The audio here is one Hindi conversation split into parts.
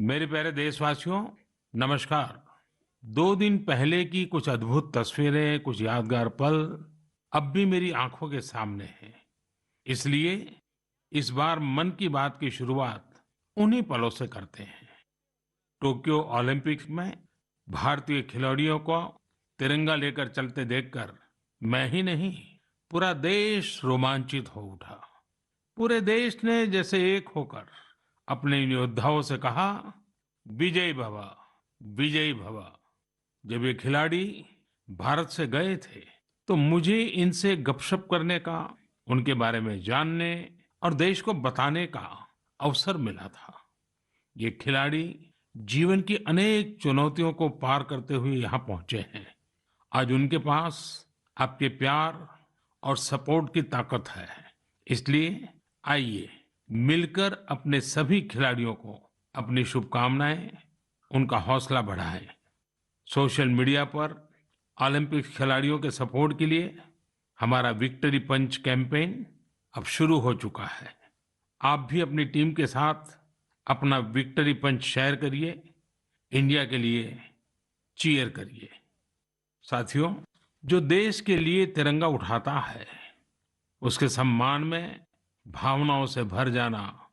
मेरे प्यारे देशवासियों, नमस्कार। 2 दिन पहले की कुछ अद्भुत तस्वीरें, कुछ यादगार पल अब भी मेरी आंखों के सामने हैं। इसलिए इस बार मन की बात की शुरुआत उन्हीं पलों से करते हैं। टोक्यो ओलंपिक्स में भारतीय खिलाड़ियों को तिरंगा लेकर चलते देखकर मैं ही नहीं, पूरा देश रोमांचित हो उठा। पूरे देश ने जैसे एक होकर अपने इन योद्धाओं से कहा, विजय भव, विजयी भव। जब ये खिलाड़ी भारत से गए थे तो मुझे इनसे गपशप करने का, उनके बारे में जानने और देश को बताने का अवसर मिला था। ये खिलाड़ी जीवन की अनेक चुनौतियों को पार करते हुए यहाँ पहुंचे हैं। आज उनके पास आपके प्यार और सपोर्ट की ताकत है। इसलिए आइए मिलकर अपने सभी खिलाड़ियों को अपनी शुभकामनाएं, उनका हौसला बढ़ाएं। सोशल मीडिया पर ओलंपिक खिलाड़ियों के सपोर्ट के लिए हमारा विक्ट्री पंच कैंपेन अब शुरू हो चुका है। आप भी अपनी टीम के साथ अपना विक्ट्री पंच शेयर करिए, इंडिया के लिए चीयर करिए। साथियों, जो देश के लिए तिरंगा उठाता है उसके सम्मान में भावनाओं से भर जाना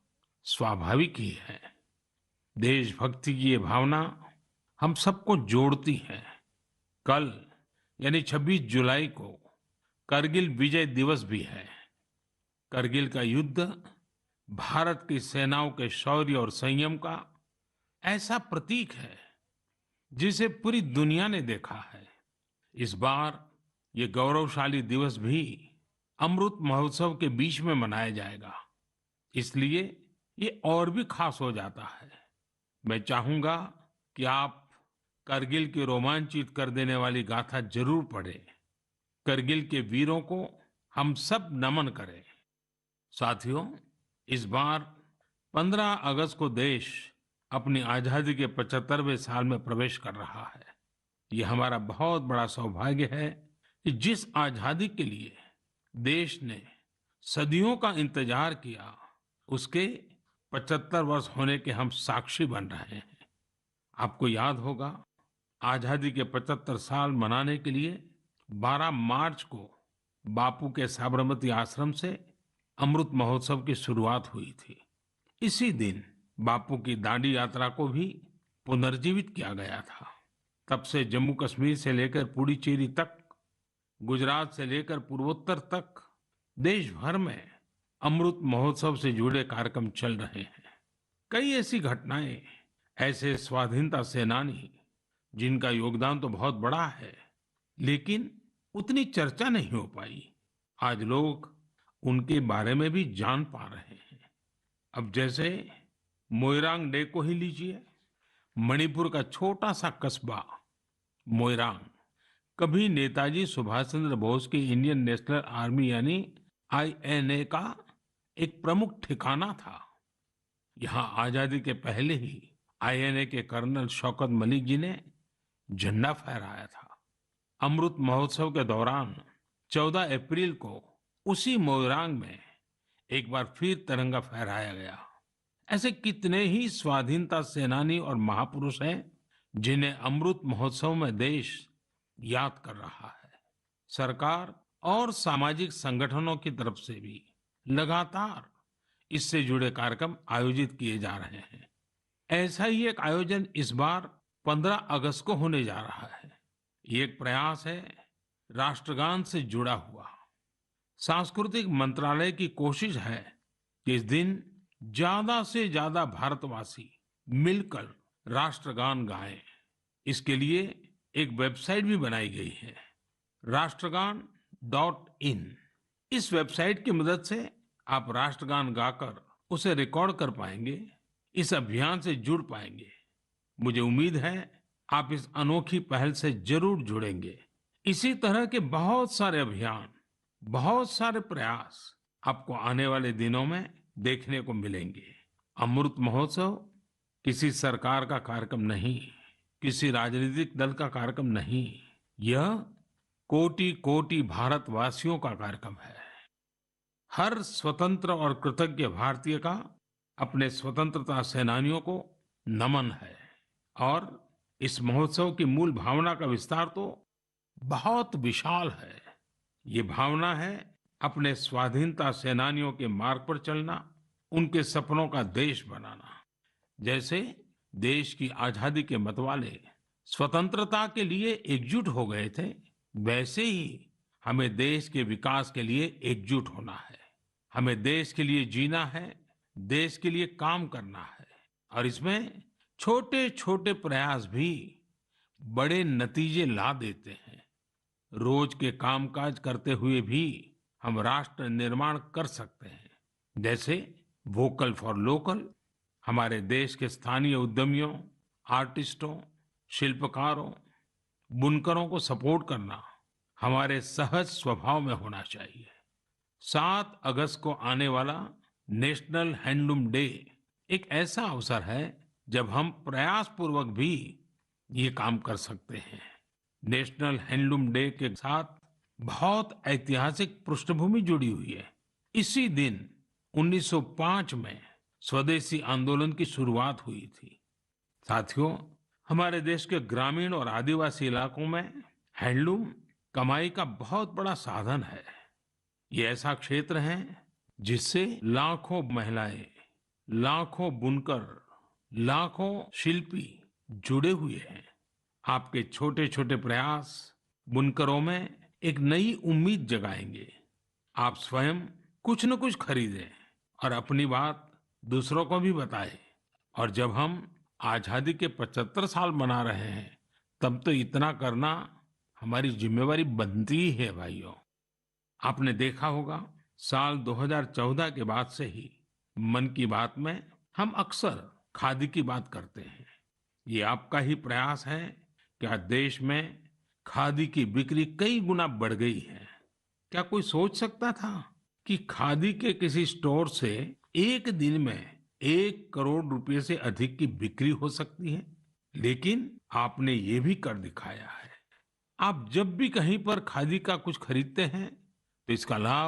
स्वाभाविक ही है। देशभक्ति की ये भावना हम सबको जोड़ती है। कल यानी 26 जुलाई को करगिल विजय दिवस भी है। करगिल का युद्ध भारत की सेनाओं के शौर्य और संयम का ऐसा प्रतीक है जिसे पूरी दुनिया ने देखा है। इस बार ये गौरवशाली दिवस भी अमृत महोत्सव के बीच में मनाया जाएगा, इसलिए ये और भी खास हो जाता है। मैं चाहूंगा कि आप करगिल की रोमांचित कर देने वाली गाथा जरूर पढ़ें। करगिल के वीरों को हम सब नमन करें। साथियों, इस बार 15 अगस्त को देश अपनी आजादी के 75वें साल में प्रवेश कर रहा है। ये हमारा बहुत बड़ा सौभाग्य है कि जिस आजादी के लिए देश ने सदियों का इंतजार किया, उसके 75 वर्ष होने के हम साक्षी बन रहे हैं। आपको याद होगा, आजादी के 75 साल मनाने के लिए 12 मार्च को बापू के साबरमती आश्रम से अमृत महोत्सव की शुरुआत हुई थी। इसी दिन बापू की दांडी यात्रा को भी पुनर्जीवित किया गया था। तब से जम्मू कश्मीर से लेकर पुडुचेरी तक, गुजरात से लेकर पूर्वोत्तर तक देश भर में अमृत महोत्सव से जुड़े कार्यक्रम चल रहे हैं। कई ऐसी घटनाएं, ऐसे स्वाधीनता सेनानी जिनका योगदान तो बहुत बड़ा है लेकिन उतनी चर्चा नहीं हो पाई, आज लोग उनके बारे में भी जान पा रहे हैं। अब जैसे मोइरांग डे को ही लीजिए। मणिपुर का छोटा सा कस्बा मोइरांग कभी नेताजी सुभाष चंद्र बोस की इंडियन नेशनल आर्मी यानी आईएनए का एक प्रमुख ठिकाना था। यहाँ आजादी के पहले ही आईएनए के कर्नल शौकत मलिक जी ने झंडा फहराया था। अमृत महोत्सव के दौरान 14 अप्रैल को उसी मोइरांग में एक बार फिर तिरंगा फहराया गया। ऐसे कितने ही स्वाधीनता सेनानी और महापुरुष हैं जिन्हें अमृत महोत्सव में देश याद कर रहा है। सरकार और सामाजिक संगठनों की तरफ से भी लगातार इससे जुड़े कार्यक्रम आयोजित किए जा रहे हैं। ऐसा ही एक आयोजन इस बार 15 अगस्त को होने जा रहा है। ये एक प्रयास है राष्ट्रगान से जुड़ा हुआ। सांस्कृतिक मंत्रालय की कोशिश है कि इस दिन ज्यादा से ज्यादा भारतवासी मिलकर राष्ट्रगान गाएं। इसके लिए एक वेबसाइट भी बनाई गई है, राष्ट्रगान.in। इस वेबसाइट की मदद से आप राष्ट्रगान गाकर उसे रिकॉर्ड कर पाएंगे, इस अभियान से जुड़ पाएंगे। मुझे उम्मीद है आप इस अनोखी पहल से जरूर जुड़ेंगे। इसी तरह के बहुत सारे अभियान, बहुत सारे प्रयास आपको आने वाले दिनों में देखने को मिलेंगे। अमृत महोत्सव किसी सरकार का कार्यक्रम नहीं, किसी राजनीतिक दल का कार्यक्रम नहीं, यह कोटि कोटि भारतवासियों का कार्यक्रम है। हर स्वतंत्र और कृतज्ञ भारतीय का अपने स्वतंत्रता सेनानियों को नमन है। और इस महोत्सव की मूल भावना का विस्तार तो बहुत विशाल है। ये भावना है अपने स्वाधीनता सेनानियों के मार्ग पर चलना, उनके सपनों का देश बनाना। जैसे देश की आजादी के मतवाले स्वतंत्रता के लिए एकजुट हो गए थे, वैसे ही हमें देश के विकास के लिए एकजुट होना है। हमें देश के लिए जीना है, देश के लिए काम करना है। और इसमें छोटे छोटे प्रयास भी बड़े नतीजे ला देते हैं। रोज के कामकाज करते हुए भी हम राष्ट्र निर्माण कर सकते हैं। जैसे वोकल फॉर लोकल, हमारे देश के स्थानीय उद्यमियों, आर्टिस्टों, शिल्पकारों, बुनकरों को सपोर्ट करना हमारे सहज स्वभाव में होना चाहिए। 7 अगस्त को आने वाला नेशनल हैंडलूम डे एक ऐसा अवसर है जब हम प्रयास पूर्वक भी ये काम कर सकते हैं। नेशनल हैंडलूम डे के साथ बहुत ऐतिहासिक पृष्ठभूमि जुड़ी हुई है। इसी दिन 1905 में स्वदेशी आंदोलन की शुरुआत हुई थी। साथियों, हमारे देश के ग्रामीण और आदिवासी इलाकों में हैंडलूम कमाई का बहुत बड़ा साधन है। ये ऐसा क्षेत्र है जिससे लाखों महिलाएं, लाखों बुनकर, लाखों शिल्पी जुड़े हुए हैं। आपके छोटे छोटे प्रयास बुनकरों में एक नई उम्मीद जगाएंगे। आप स्वयं कुछ न कुछ खरीदें और अपनी बात दूसरों को भी बताएं। और जब हम आजादी के 75 साल मना रहे हैं, तब तो इतना करना हमारी जिम्मेवारी बनती ही है भाइयों। आपने देखा होगा, साल 2014 के बाद से ही मन की बात में हम अक्सर खादी की बात करते हैं। ये आपका ही प्रयास है कि आज देश में खादी की बिक्री कई गुना बढ़ गई है। क्या कोई सोच सकता था कि खादी के किसी स्टोर से एक दिन में 1 करोड़ रुपए से अधिक की बिक्री हो सकती है? लेकिन आपने ये भी कर दिखाया है। आप जब भी कहीं पर खादी का कुछ खरीदते हैं, तो इसका लाभ